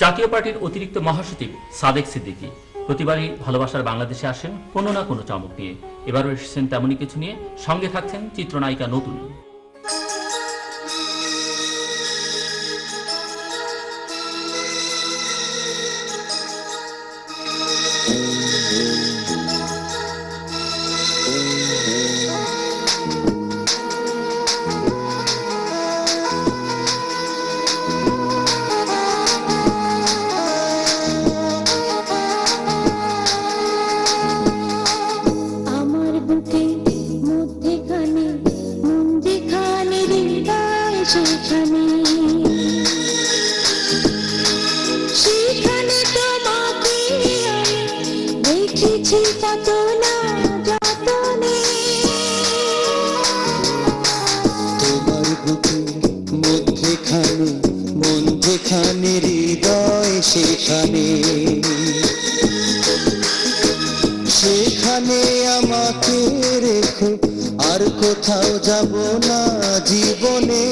জাতীয় পার্টির অতিরিক্ত মহাসচিব সাদেক সিদ্দিকী প্রতিবারই ভালোবাসার বাংলাদেশে আসেন কোনো না কোনো চমক নিয়ে। এবারও এসেছেন তেমনই কিছু নিয়ে। সঙ্গে থাকছেন চিত্রনায়িকা নতুন। তোমার বুকে মধ্যেখানে মন যেখানে হৃদয় সেখানে, সেখানে আমাকে রেখো, আর কোথাও যাব না জীবনে।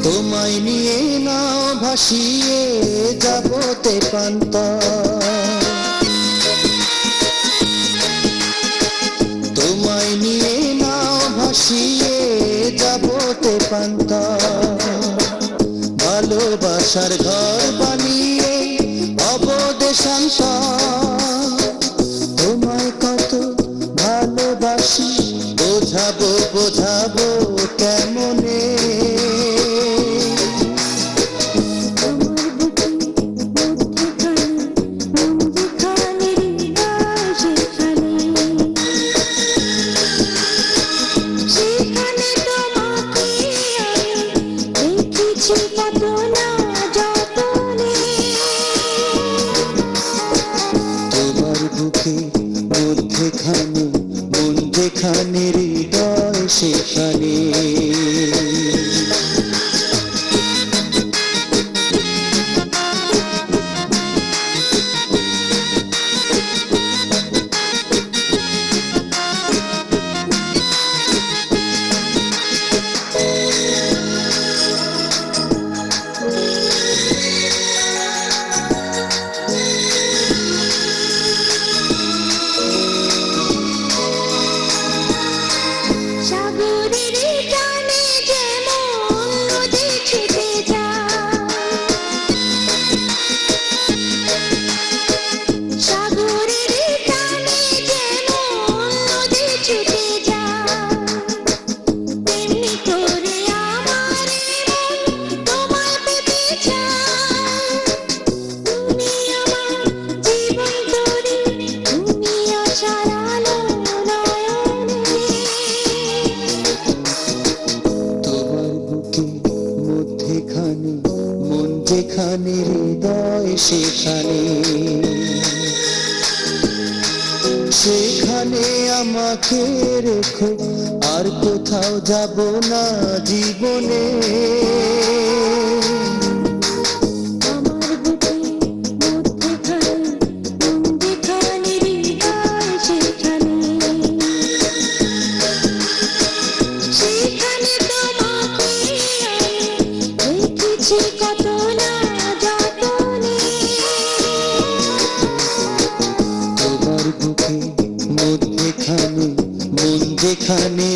তোমায় নিয়ে নাও ভাসিয়ে যাবতে পান্তা, তোমায় নিয়ে নাও ভাসিয়ে যাবতে পান্তা। ভালোবাসার ঘর বানিয়ে অবদেশান্তা, তোমায় কত ভালোবাসি বোঝাবো বোঝাবো কেমনে। তোমার বুকে মধ্যেখানে মন যেখানে হৃদয় সেখানে। মন যেখানে হৃদয় সেখানে, সেখানে আমাকে রেখো, আর কোথাও যাব না জীবনে। তোমার বুকে মধ্যেখানে মন যেখানে